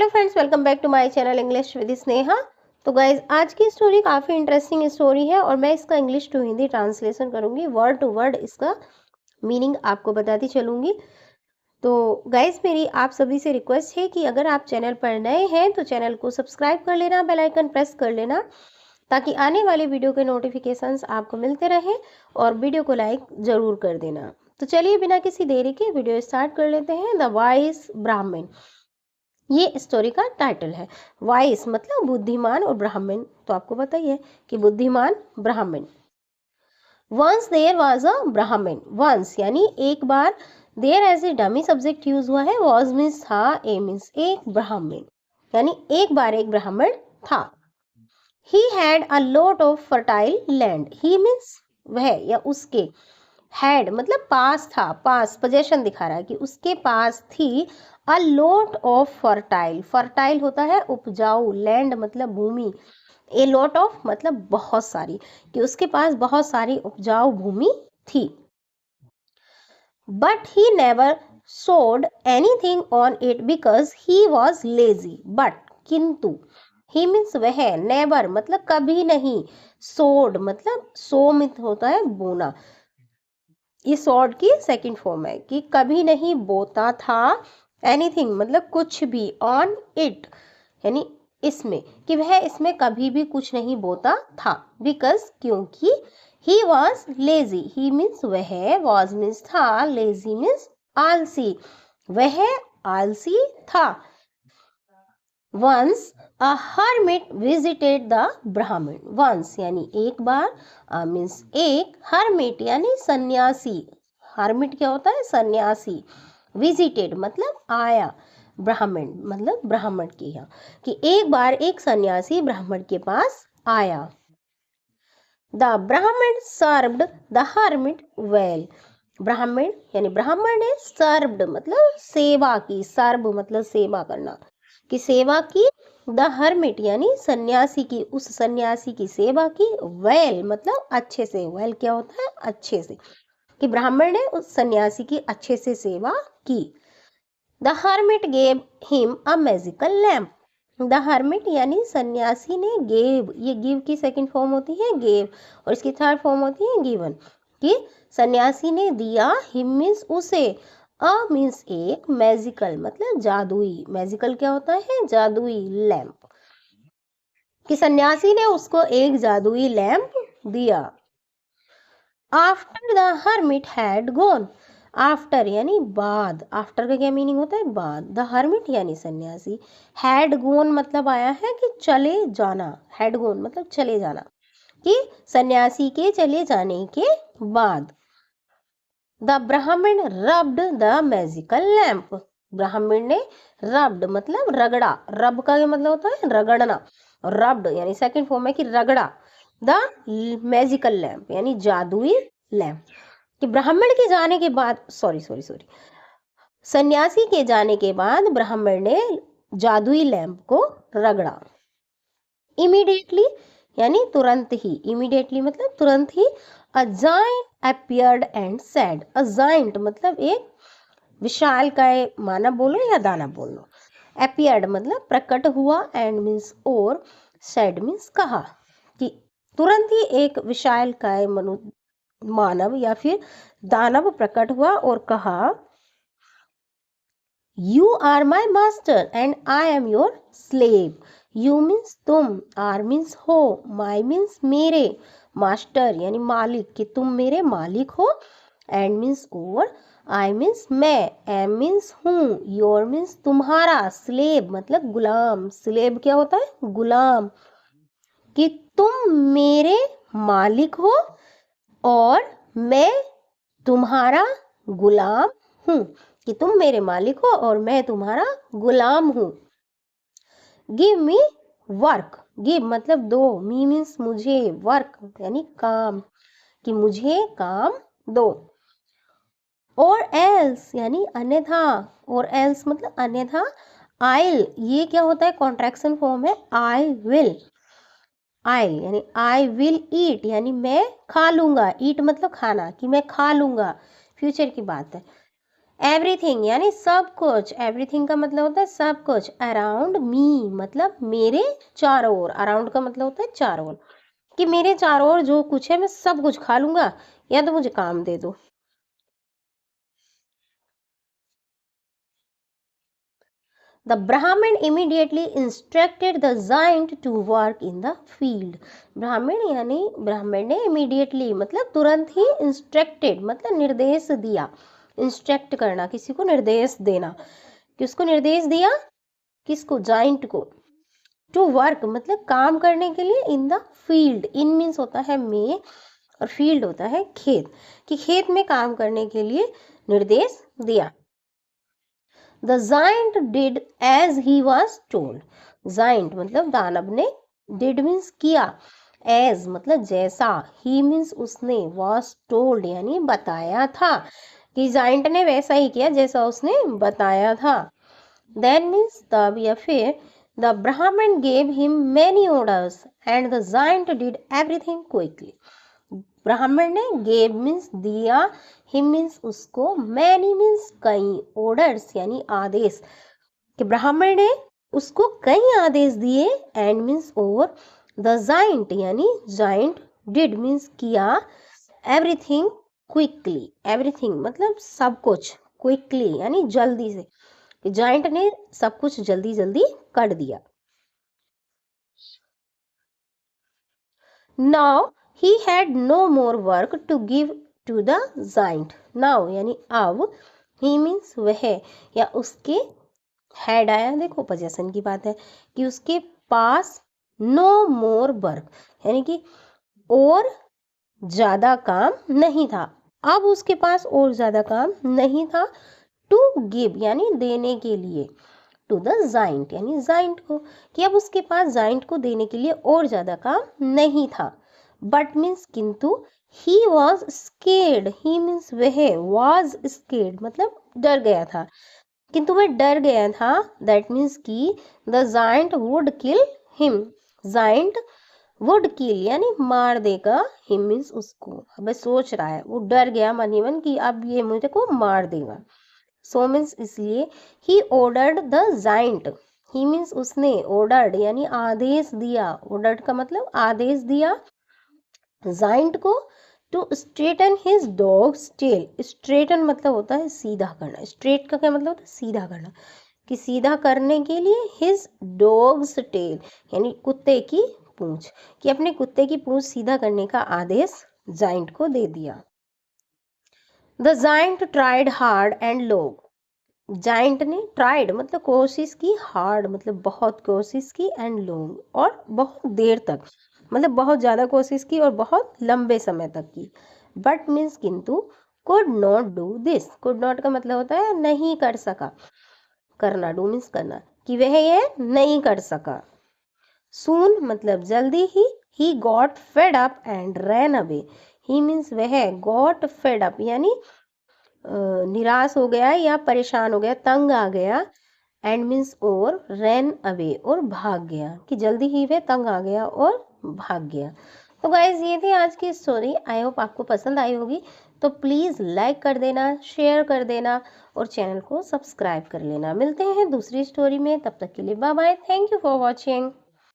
Hello friends, welcome back to my channel English with Sneha. तो guys, आज की story काफ़ी इंटरेस्टिंग स्टोरी है और मैं इसका इंग्लिश टू हिंदी ट्रांसलेशन करूंगी। वर्ड टू वर्ड इसका मीनिंग आपको बताती चलूंगी। तो गाइज, मेरी आप सभी से रिक्वेस्ट है कि अगर आप चैनल पर नए हैं तो चैनल को सब्सक्राइब कर लेना, बेल आइकन प्रेस कर लेना ताकि आने वाले वीडियो के नोटिफिकेशंस आपको मिलते रहें, और वीडियो को लाइक ज़रूर कर देना। तो चलिए बिना किसी देरी के वीडियो स्टार्ट कर लेते हैं। द वाइज ब्राह्मण, ये स्टोरी का टाइटल है। वाइस मतलब बुद्धिमान और ब्राह्मण तो आपको पता ही है कि बुद्धिमान ब्राह्मण। वंस देयर वाज अ ब्राह्मण, वंस यानी एक बार, there as a dummy subject used हुआ है, वाज मीन्स था, ए मीन्स एक, ब्राह्मण यानी एक बार एक ब्राह्मण था। He had a lot of fertile land, he means वह या उसके, हैड मतलब पास था, पास पोजेशन दिखा रहा है कि उसके पास थी a lot of fertile, fertile होता है उपजाऊ, लैंड मतलब भूमि, ए लॉट ऑफ मतलब बहुत सारी, कि उसके पास बहुत सारी उपजाऊ भूमि थी। बट ही नेवर सोड anything on it because he was lazy, but किंतु, ही मीन्स वह, नेवर मतलब कभी नहीं, सोड मतलब सो मित होता है बोना, ये सॉर्ड की सेकंड फॉर्म है कि कभी नहीं बोता था, एनीथिंग मतलब कुछ भी, ऑन इट यानी इसमें, कि वह इसमें कभी भी कुछ नहीं बोता था, बिकॉज क्योंकि, he was lazy, he means वह, वॉज मीन्स था, लेजी मीन्स आलसी, वह आलसी था। Once a hermit visited the brahmin, once यानी एक बार, मीन्स एक, हर्मिट यानी सन्यासी, हर्मिट क्या होता है, सन्यासी, विजिटेड मतलब आया, ब्राह्मण मतलब ब्राह्मण के यहाँ, कि एक बार एक सन्यासी ब्राह्मण के पास आया। द ब्राह्मण सर्व्ड द हर्मिट वेल, ब्राह्मण यानी ब्राह्मण ने सर्व्ड मतलब सेवा की, सर्व मतलब सेवा करना, की सेवा की, द हर्मिट यानी सन्यासी की, उस सन्यासी की सेवा की, वेल मतलब अच्छे से, वेल क्या होता है, अच्छे से, कि ब्राह्मण ने उस सन्यासी की अच्छे से सेवा की। The hermit gave him a magical lamp, the hermit यानी सन्यासी ने, गेव ये गिव की सेकंड फॉर्म होती है गेव, और इसकी थर्ड फॉर्म होती है गिवन, कि सन्यासी ने दिया, हिम मीन्स उसे, अ मीन्स एक, मैजिकल मतलब जादुई, मैजिकल क्या होता है, जादुई, लैंप, कि सन्यासी ने उसको एक जादुई लैंप दिया। After the hermit had gone, after यानी बाद, आफ्टर का क्या मीनिंग होता है, बाद, द हर्मिट यानी सन्यासी, हैड गॉन मतलब आया है कि चले जाना, हैड गॉन मतलब चले जाना, कि सन्यासी के चले जाने के बाद। द ब्राह्मण रब्ड द मैजिकल लैम्प, ब्राह्मण ने रब्ड मतलब रगड़ा, रब का मतलब होता है रगड़ना, रब्ड यानी सेकंड फॉर्म है कि रगड़ा, द मैजिकल लैम्प यानी जादुई लैम्प, कि ब्राह्मण के जाने के बाद, सॉरी सॉरी सॉरी, सन्यासी के जाने के बाद ब्राह्मण ने जादुई लैम्प को रगड़ा। इमीडिएटली यानी तुरंत ही, इमीडिएटली मतलब तुरंत ही, a giant appeared and said, a giant मतलब एक विशाल काय, माना बोलो या दाना बोलो, अपीयर्ड मतलब प्रकट हुआ, एंड मीन्स और, सेड मीन्स कहा, कि तुरंत ही एक विशाल काय मनु, मानव या फिर दानव प्रकट हुआ और कहा, you are my master and I am your slave, you means तुम, आर मीन्स हो, माई मीन्स मेरे, मास्टर यानी मालिक, कि तुम मेरे मालिक हो, एंड मीन्स और, आई मीन्स मैं, एम मीन्स हूँ, योर मीन्स तुम्हारा, स्लेव मतलब गुलाम, स्लेव क्या होता है, गुलाम, कि तुम मेरे मालिक हो और मैं तुम्हारा गुलाम हूँ, कि तुम मेरे मालिक हो और मैं तुम्हारा गुलाम हूँ। गिव मी वर्क, गिव मतलब दो, मी मीन्स मुझे, वर्क यानी काम, कि मुझे काम दो, और एल्स यानी अन्यथा, और एल्स मतलब अन्यथा, आइल ये क्या होता है, कॉन्ट्रैक्शन फॉर्म है, आई विल, आई यानी आई विल ईट यानी मैं खा लूंगा, ईट मतलब खाना, कि मैं खा लूंगा, फ्यूचर की बात है, एवरीथिंग यानी सब कुछ, एवरीथिंग का मतलब होता है सब कुछ, अराउंड मी मतलब मेरे चारों ओर, अराउंड का मतलब होता है चारों ओर, कि मेरे चारों ओर जो कुछ है मैं सब कुछ खा लूंगा, या तो मुझे काम दे दो। The Brahmin immediately instructed the giant to work in the field. ब्राह्मण यानी ब्राह्मण ने immediately मतलब तुरंत ही instructed मतलब निर्देश दिया, instruct करना किसी को निर्देश देना, किसको निर्देश दिया, किसको, जाइंट को, टू वर्क मतलब काम करने के लिए, in the field, in means होता है में और फील्ड होता है खेत, कि खेत में काम करने के लिए निर्देश दिया। The giant did as he was told. Giant मतलब दानव ने, did means किया, as मतलब जैसा, he means उसने, was told यानी बताया था, कि giant ने वैसा ही किया जैसा उसने बताया था। Then means तब या फिर, the Brahmin gave him many orders and the giant did everything quickly. ब्राह्मण ने, गेव मीन्स दिया, हिम मीन्स उसको, मैनी मीन्स कई, ऑर्डर्स यानी आदेश, कि ब्राह्मण ने उसको कई आदेश दिए, एंड मीन्स और, द जाइंट यानी जाइंट, डिड मीन्स किया, एवरीथिंग क्विकली, एवरीथिंग मतलब सब कुछ, क्विकली यानी जल्दी से, कि जाइंट ने सब कुछ जल्दी जल्दी कर दिया। Now he had no more work to give to the giant. Now यानी अब, he means वह या उसके, had आया, देखो पोजेशन की बात है, कि उसके पास no more work यानी कि और ज्यादा काम नहीं था, अब उसके पास और ज्यादा काम नहीं था, to give यानी देने के लिए, टू द जाइंट यानी जाइंट को, कि अब उसके पास जाइंट को देने के लिए और ज्यादा काम नहीं था। बट मीन्स किंतु, he was scared, he means वह, वॉज स्केर्ड मतलब डर गया था, किंतु वह डर गया था, दैट मीन्स कि the giant would kill him, giant would किल यानी मार देगा, हिम मीन्स उसको, अब सोच रहा है, वो डर गया मन ही मन कि अब ये मुझे को मार देगा, सो मीन्स इसलिए, he ordered the giant, he means उसने, ऑर्डर्ड यानी आदेश दिया, ऑर्डर्ड का मतलब आदेश दिया, जाइंट को, to straighten his dog's tail, straighten मतलब होता है सीधा करना, स्ट्रेट का क्या मतलब होता है सीधा करना, कि सीधा करने के लिए, हिज डॉग्स टेल यानी कुत्ते की पूंछ, कि अपने कुत्ते की पूंछ सीधा करने का आदेश जाइंट को दे दिया। The giant tried hard and long, giant ने ट्राइड मतलब कोशिश की, हार्ड मतलब बहुत कोशिश की, एंड लॉन्ग और बहुत देर तक मतलब बहुत ज़्यादा कोशिश की और बहुत लंबे समय तक की, बट मीन्स किंतु, could not do this, could not का मतलब होता है नहीं कर सका, करना, डू मीन्स करना, कि वह ये नहीं कर सका। सून मतलब जल्दी he got fed up and ran away, he means वह, गॉट फेड अप यानी निराश हो गया या परेशान हो गया, तंग आ गया, एंड मीन्स और, रैन अवे और भाग गया, कि जल्दी ही वह तंग आ गया और भाग गया। तो गाइज ये थी आज की स्टोरी, आई होप आपको पसंद आई होगी, तो प्लीज़ लाइक कर देना, शेयर कर देना और चैनल को सब्सक्राइब कर लेना। मिलते हैं दूसरी स्टोरी में, तब तक के लिए bye bye, thank you for watching.